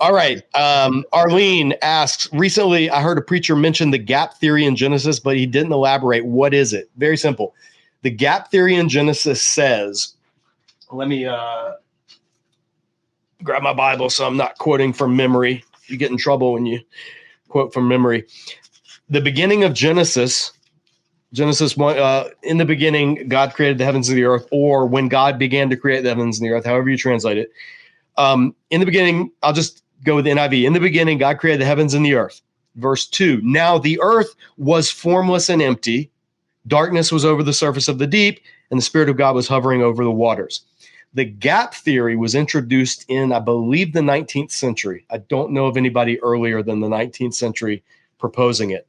All right. Arlene asks, recently I heard a preacher mention the gap theory in Genesis, but he didn't elaborate. What is it? Very simple. The gap theory in Genesis says, let me grab my Bible so I'm not quoting from memory. You get in trouble when you quote from memory. The beginning of Genesis 1, in the beginning, God created the heavens and the earth, or when God began to create the heavens and the earth, however you translate it. In the beginning, I'll just go with the NIV. In the beginning, God created the heavens and the earth. Verse 2, now the earth was formless and empty. Darkness was over the surface of the deep, and the Spirit of God was hovering over the waters. The gap theory was introduced in, I believe, the 19th century. I don't know of anybody earlier than the 19th century proposing it.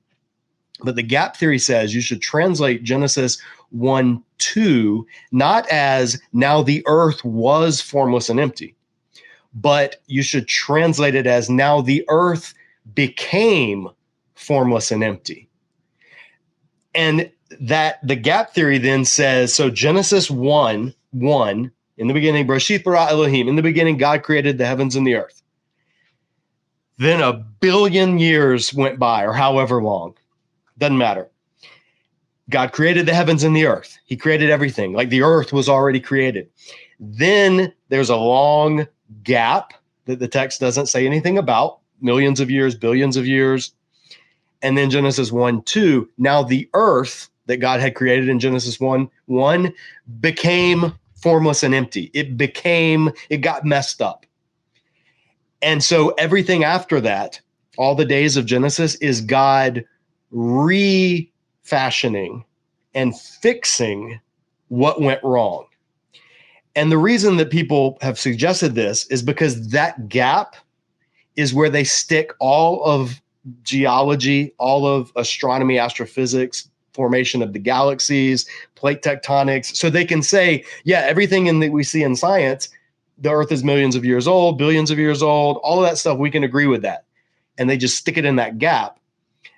But the gap theory says you should translate Genesis 1:2 not as now the earth was formless and empty, but you should translate it as now the earth became formless and empty. And that the gap theory then says, so Genesis 1:1, in the beginning, Bereshit bara Elohim, in the beginning, God created the heavens and the earth. Then 1 billion years went by, or however long. Doesn't matter. God created the heavens and the earth. He created everything. Like the earth was already created. Then there's a long gap that the text doesn't say anything about. Millions of years, billions of years. And then Genesis 1:2, now the earth that God had created in Genesis 1:1 became formless and empty. It got messed up. And so everything after that, all the days of Genesis, is God refashioning and fixing what went wrong. And the reason that people have suggested this is because that gap is where they stick all of geology, all of astronomy, astrophysics, formation of the galaxies, plate tectonics, so they can say, yeah, everything that we see in science, the earth is millions of years old, billions of years old, all of that stuff, we can agree with that. And they just stick it in that gap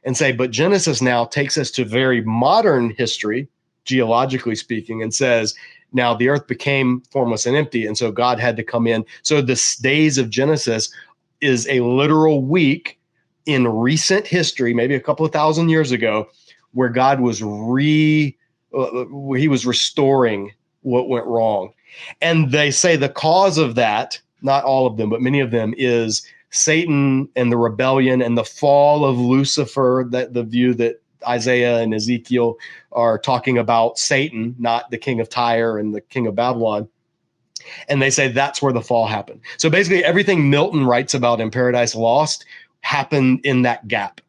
and say, but Genesis now takes us to very modern history, geologically speaking, and says, now the earth became formless and empty, and so God had to come in. So the days of Genesis is a literal week in recent history, maybe a couple of thousand years ago, where God was he was restoring what went wrong. And they say the cause of that, not all of them, but many of them, is Satan and the rebellion and the fall of Lucifer, that the view that Isaiah and Ezekiel are talking about, Satan, not the king of Tyre and the king of Babylon. And they say that's where the fall happened. So basically everything Milton writes about in Paradise Lost happened in that gap.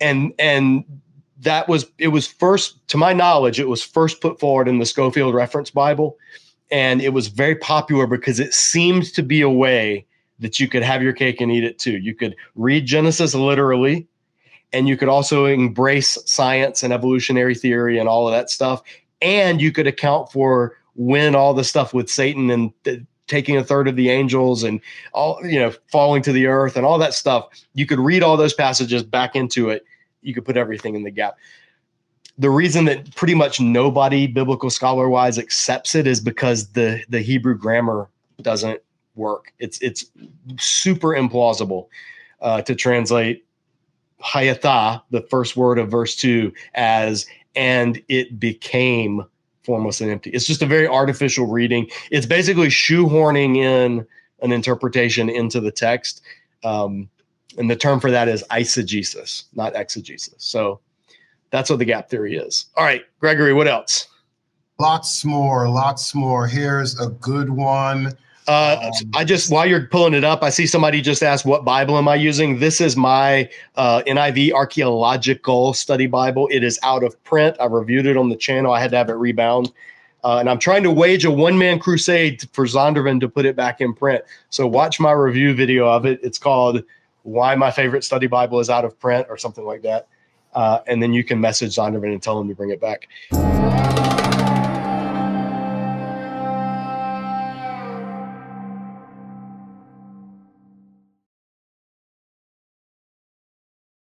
And it was first, to my knowledge, it was first put forward in the Scofield Reference Bible. And it was very popular because it seemed to be a way that you could have your cake and eat it too. You could read Genesis literally, and you could also embrace science and evolutionary theory and all of that stuff. And you could account for when all the stuff with Satan and taking a third of the angels and all, falling to the earth and all that stuff, you could read all those passages back into it. You could put everything in the gap. The reason that pretty much nobody biblical scholar-wise accepts it is because the Hebrew grammar doesn't work. It's super implausible to translate hayatha, the first word of verse 2, as and it became formless and empty. It's just a very artificial reading. It's basically shoehorning in an interpretation into the text. And the term for that is eisegesis, not exegesis. So that's what the gap theory is. All right, Gregory, what else? Lots more. Here's a good one. While you're pulling it up, I see somebody just asked, what Bible am I using? This is my NIV Archaeological Study Bible. It is out of print. I reviewed it on the channel. I had to have it rebound. And I'm trying to wage a one-man crusade for Zondervan to put it back in print. So watch my review video of it. It's called Why My Favorite Study Bible is Out of Print or something like that. And then you can message Zondervan and tell him to bring it back.